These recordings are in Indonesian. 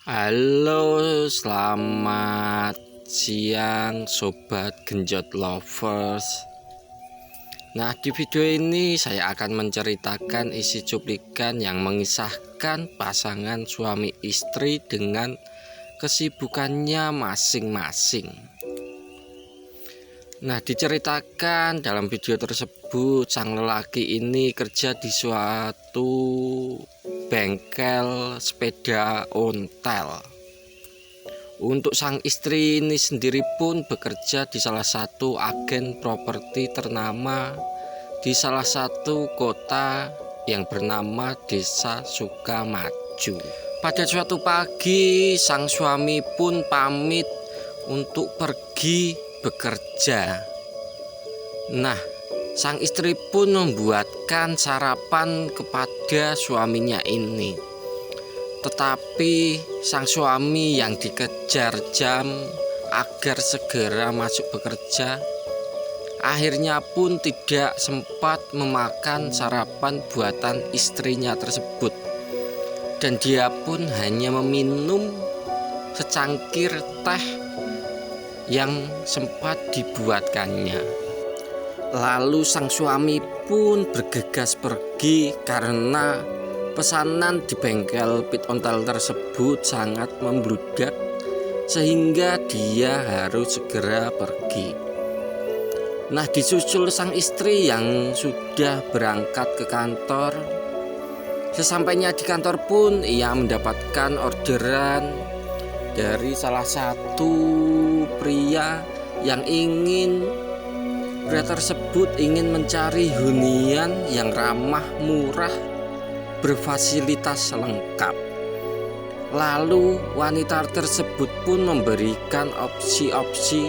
Halo, selamat siang Sobat Genjot Lovers. Nah, di video ini saya akan menceritakan isi cuplikan yang mengisahkan pasangan suami istri dengan kesibukannya masing-masing. Nah, diceritakan dalam video tersebut sang lelaki ini kerja di suatu bengkel sepeda ontel. Untuk sang istri ini sendiri pun bekerja di salah satu agen properti ternama di salah satu kota yang bernama Desa Sukamaju. Pada suatu pagi sang suami pun pamit untuk pergi bekerja. Nah, sang istri pun membuatkan sarapan kepada suaminya ini. Tetapi sang suami yang dikejar jam agar segera masuk bekerja, akhirnya pun tidak sempat memakan sarapan buatan istrinya tersebut. Dan dia pun hanya meminum secangkir teh yang sempat dibuatkannya. Lalu sang suami pun bergegas pergi karena pesanan di bengkel pit ontel tersebut sangat membludak sehingga dia harus segera pergi. Nah, disusul sang istri yang sudah berangkat ke kantor. Sesampainya di kantor pun ia mendapatkan orderan dari salah satu pria tersebut ingin mencari hunian yang ramah, murah, berfasilitas lengkap. Lalu wanita tersebut pun memberikan opsi-opsi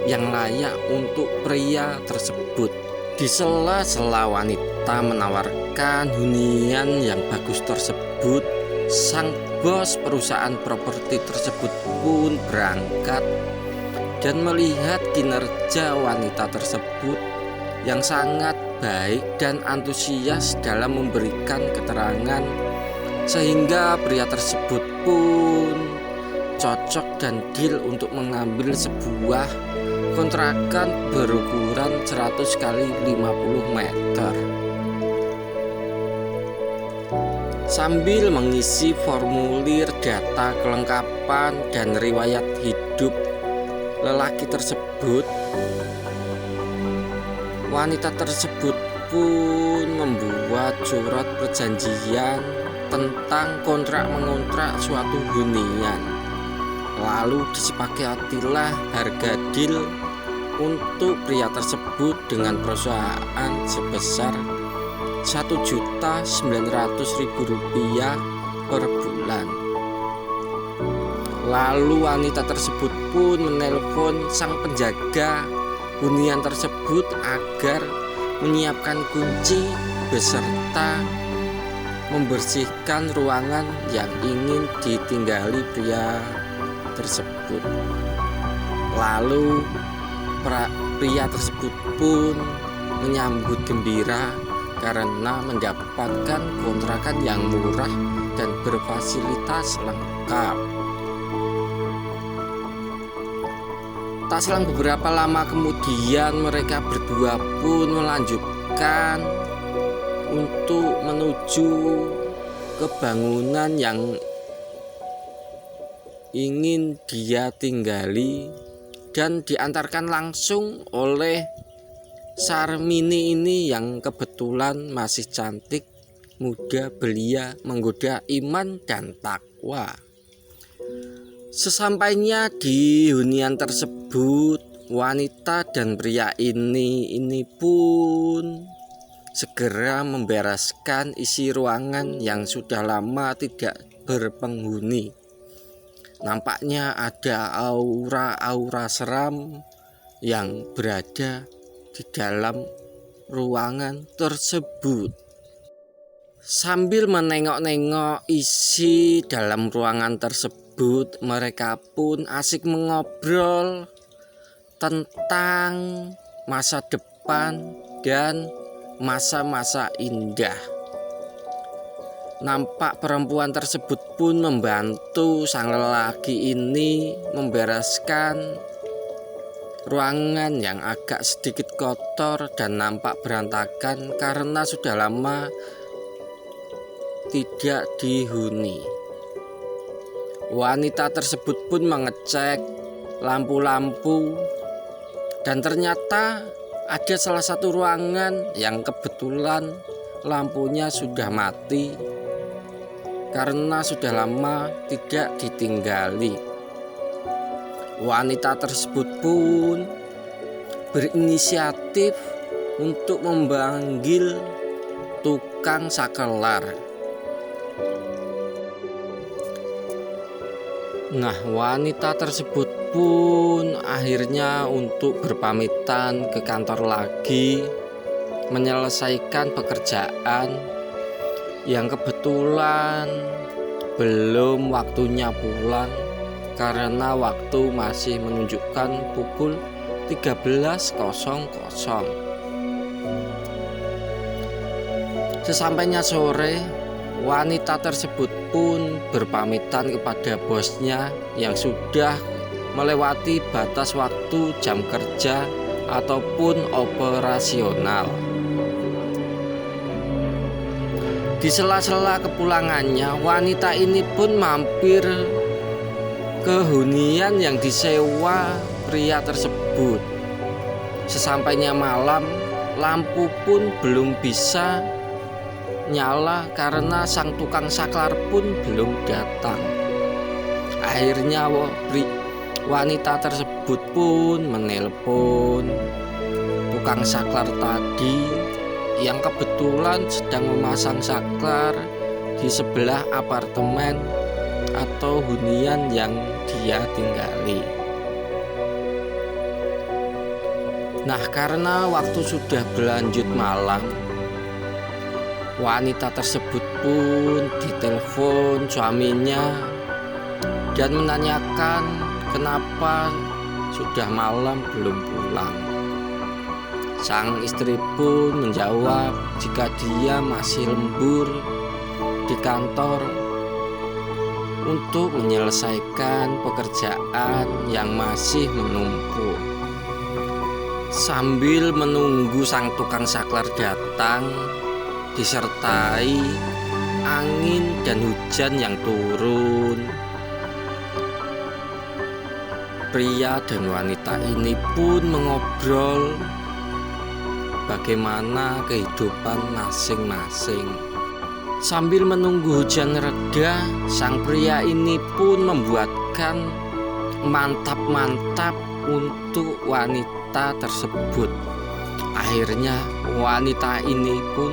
yang layak untuk pria tersebut. Di sela-sela wanita menawarkan hunian yang bagus tersebut, sang bos perusahaan properti tersebut pun berangkat dan melihat kinerja wanita tersebut yang sangat baik dan antusias dalam memberikan keterangan, sehingga pria tersebut pun cocok dan deal untuk mengambil sebuah kontrakan berukuran 100 x 50 meter. Sambil mengisi formulir data kelengkapan dan riwayat hidup lelaki tersebut, wanita tersebut pun membuat surat perjanjian tentang kontrak mengontrak suatu hunian. Lalu disepakatilah harga deal untuk pria tersebut dengan perusahaan sebesar Rp1.900.000 per bulan. Lalu wanita tersebut pun menelpon sang penjaga hunian tersebut agar menyiapkan kunci beserta membersihkan ruangan yang ingin ditinggali pria tersebut. Lalu pria tersebut pun menyambut gembira karena mendapatkan kontrakan yang murah dan berfasilitas lengkap. Tak selang beberapa lama kemudian, mereka berdua pun melanjutkan untuk menuju ke bangunan yang ingin dia tinggali dan diantarkan langsung oleh Sarmini ini yang kebetulan masih cantik, muda, belia, menggoda iman dan takwa. Sesampainya di hunian tersebut, wanita dan pria ini pun segera membereskan isi ruangan yang sudah lama tidak berpenghuni. Nampaknya ada aura-aura seram yang berada di dalam ruangan tersebut. Sambil menengok-nengok isi dalam ruangan tersebut, mereka pun asik mengobrol tentang masa depan dan masa-masa indah. Nampak perempuan tersebut pun membantu sang lelaki ini membereskan ruangan yang agak sedikit kotor dan nampak berantakan karena sudah lama tidak dihuni. Wanita tersebut pun mengecek lampu-lampu dan ternyata ada salah satu ruangan yang kebetulan lampunya sudah mati karena sudah lama tidak ditinggali. Wanita tersebut pun berinisiatif untuk memanggil tukang sakelar. Nah, wanita tersebut pun akhirnya untuk berpamitan ke kantor lagi, menyelesaikan pekerjaan yang kebetulan belum waktunya pulang karena waktu masih menunjukkan pukul 13.00. Sesampainya sore, wanita tersebut pun berpamitan kepada bosnya yang sudah melewati batas waktu jam kerja ataupun operasional. Di sela-sela kepulangannya, wanita ini pun mampir ke hunian yang disewa pria tersebut. Sesampainya malam, lampu pun belum bisa nyala karena sang tukang saklar pun belum datang. Akhirnya wanita tersebut pun menelpon tukang saklar tadi yang kebetulan sedang memasang saklar di sebelah apartemen atau hunian yang dia tinggali. Nah, karena waktu sudah berlanjut malam, wanita tersebut pun ditelepon suaminya dan menanyakan kenapa sudah malam belum pulang. Sang istri pun menjawab jika dia masih lembur di kantor untuk menyelesaikan pekerjaan yang masih menumpuk. Sambil menunggu sang tukang saklar datang, disertai angin dan hujan yang turun, pria dan wanita ini pun mengobrol bagaimana kehidupan masing-masing. Sambil menunggu hujan reda, sang pria ini pun membuatkan mantap-mantap untuk wanita tersebut. Akhirnya wanita ini pun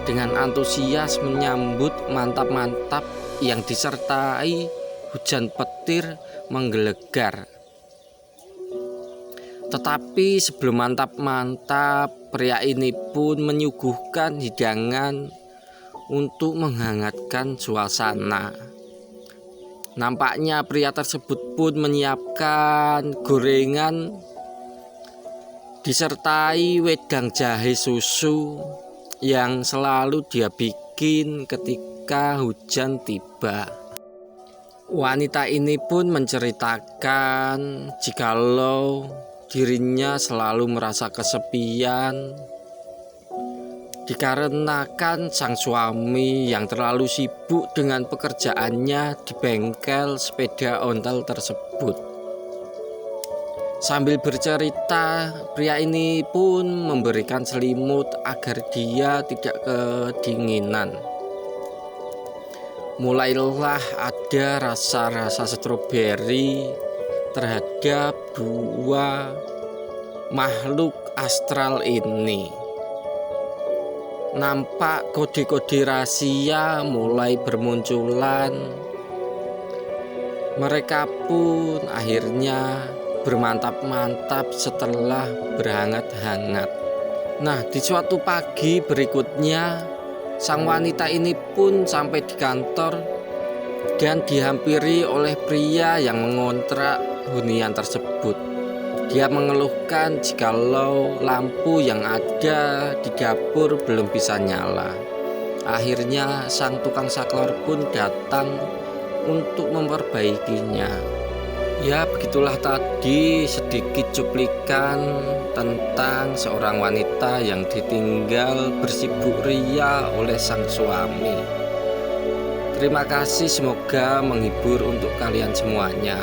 dengan antusias menyambut mantap-mantap yang disertai hujan petir menggelegar. Tetapi sebelum mantap-mantap, pria ini pun menyuguhkan hidangan untuk menghangatkan suasana. Nampaknya pria tersebut pun menyiapkan gorengan disertai wedang jahe susu yang selalu dia bikin ketika hujan tiba. Wanita ini pun menceritakan jikalau dirinya selalu merasa kesepian dikarenakan sang suami yang terlalu sibuk dengan pekerjaannya di bengkel sepeda ontel tersebut. Sambil bercerita, pria ini pun memberikan selimut agar dia tidak kedinginan. Mulailah ada rasa-rasa stroberi terhadap dua makhluk astral ini. Nampak kode-kode rahasia mulai bermunculan. Mereka pun akhirnya bermantap-mantap setelah berhangat-hangat. Nah, di suatu pagi berikutnya, sang wanita ini pun sampai di kantor dan dihampiri oleh pria yang mengontrak hunian tersebut. Dia mengeluhkan jikalau lampu yang ada di dapur belum bisa nyala. Akhirnya sang tukang saklor pun datang untuk memperbaikinya. Ya, begitulah tadi sedikit cuplikan tentang seorang wanita yang ditinggal bersibuk ria oleh sang suami. Terima kasih, semoga menghibur untuk kalian semuanya.